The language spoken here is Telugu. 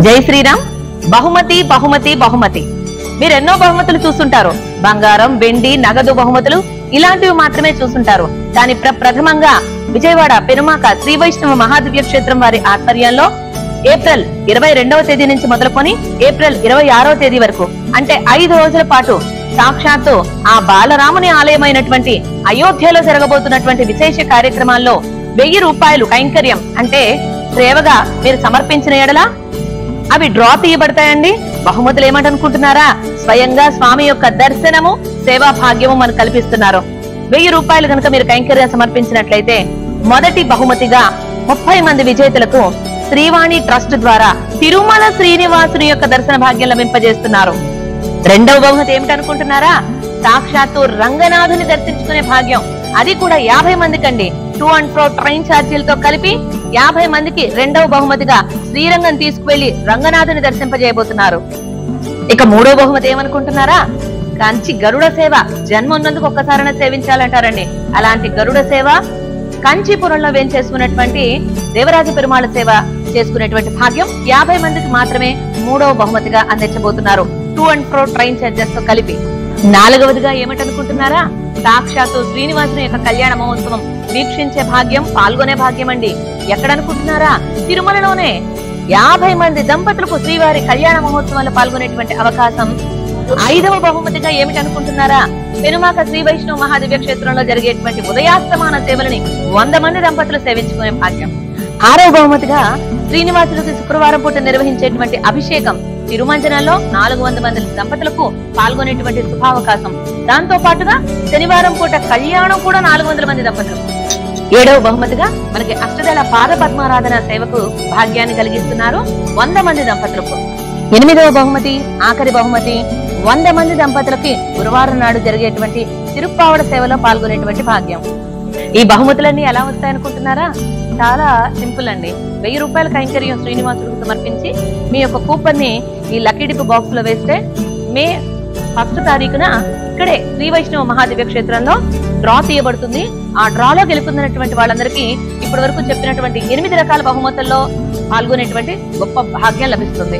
జై శ్రీరామ్. బహుమతి బహుమతి బహుమతి. మీరు ఎన్నో బహుమతులు చూస్తుంటారు. బంగారం, వెండి, నగదు బహుమతులు ఇలాంటివి మాత్రమే చూస్తుంటారు. కానీ ప్రథమంగా విజయవాడ పెనుమాక శ్రీ వైష్ణవ మహాదివ్య క్షేత్రం వారి ఆధ్వర్యంలో ఏప్రిల్ 22వ తేదీ నుంచి మొదలుకొని ఏప్రిల్ 26వ తేదీ వరకు అంటే 5 రోజుల పాటు సాక్షాత్తు ఆ బాలరాముని ఆలయమైనటువంటి అయోధ్యలో జరగబోతున్నటువంటి విశేష కార్యక్రమాల్లో 1000 రూపాయలు కైంకర్యం అంటే సేవగా మీరు సమర్పించిన ఎడల అవి డ్రా తీయబడతాయండి. బహుమతులు ఏమంటనుకుంటున్నారా? స్వయంగా స్వామి యొక్క దర్శనము, సేవా భాగ్యము మనకు కల్పిస్తున్నారు. 1000 రూపాయలు కనుక మీరు కైంకర్యం సమర్పించినట్లయితే మొదటి బహుమతిగా 30 మంది విజేతలకు శ్రీవాణి ట్రస్ట్ ద్వారా తిరుమల శ్రీనివాసుని యొక్క దర్శన భాగ్యం లభింపజేస్తున్నారు. రెండవ బహుమతి ఏమిటనుకుంటున్నారా? సాక్షాత్తు రంగనాథుని దర్శించుకునే భాగ్యం. అది కూడా 50 మందికండి. 2 and 4 ట్రైన్ ఛార్జీలతో కలిపి 50 మందికి రెండవ బహుమతిగా శ్రీరంగం తీసుకువెళ్లి రంగనాథుని దర్శింపజేయబోతున్నారు. ఇక మూడో బహుమతి ఏమనుకుంటున్నారా? కంచి గరుడ సేవ. జన్మ ఉన్నందుకు ఒక్కసారైనా సేవించాలంటారండి. అలాంటి గరుడ సేవ కంచీపురంలో వేంచేసుకున్నటువంటి దేవరాజ పెరుమాళ సేవ చేసుకునేటువంటి భాగ్యం 50 మందికి మాత్రమే మూడవ బహుమతిగా అందించబోతున్నారు. 2 and 4 ట్రైన్ ఛార్జెస్ తో కలిపి. నాలుగవదిగా ఏమిటనుకుంటున్నారా? సాక్షాత్తు శ్రీనివాసుని యొక్క కళ్యాణ మహోత్సవం వీక్షించే భాగ్యం, పాల్గొనే భాగ్యం అండి. ఎక్కడనుకుంటున్నారా? తిరుమలలోనే 50 మంది దంపతులకు శ్రీవారి కళ్యాణ మహోత్సవంలో పాల్గొనేటువంటి అవకాశం. ఐదవ బహుమతిగా ఏమిటనుకుంటున్నారా? పెనుమాక శ్రీ వైష్ణవ మహాదివ్య క్షేత్రంలో జరిగేటువంటి ఉదయాస్తమాన సేవలని 100 మంది దంపతులు సేవించుకునే భాగ్యం. ఆరవ బహుమతిగా శ్రీనివాసులకు శుక్రవారం పూట నిర్వహించేటువంటి అభిషేకం తిరుమంజనంలో 400 మంది దంపతులకు పాల్గొనేటువంటి శుభావకాశం. దాంతో పాటుగా శనివారం పూట కళ్యాణం కూడా 400 మంది దంపతులకు. ఏడవ బహుమతిగా మనకి అష్టదళ పాద పద్మారాధన సేవకు భాగ్యాన్ని కలిగిస్తున్నారు 100 మంది దంపతులకు. ఎనిమిదవ బహుమతి, ఆఖరి బహుమతి 100 మంది దంపతులకి గురువారం నాడు జరిగేటువంటి తిరుప్పావడ సేవలో పాల్గొనేటువంటి భాగ్యం. ఈ బహుమతులన్నీ ఎలా వస్తాయనుకుంటున్నారా? చాలా సింపుల్ అండి. 1000 రూపాయల కైంకర్యం శ్రీనివాసులకు సమర్పించి మీ యొక్క కూపన్ ని ఈ లక్కీ డిప్ బాక్స్ లో వేస్తే మే 1వ తారీఖున ఇక్కడే శ్రీ వైష్ణవ మహాదివ్య క్షేత్రంలో డ్రా తీయబడుతుంది. ఆ డ్రాలో గెలుపొందినటువంటి వాళ్ళందరికీ ఇప్పటి వరకు చెప్పినటువంటి 8 రకాల బహుమతుల్లో పాల్గొనేటువంటి గొప్ప భాగ్యం లభిస్తుంది.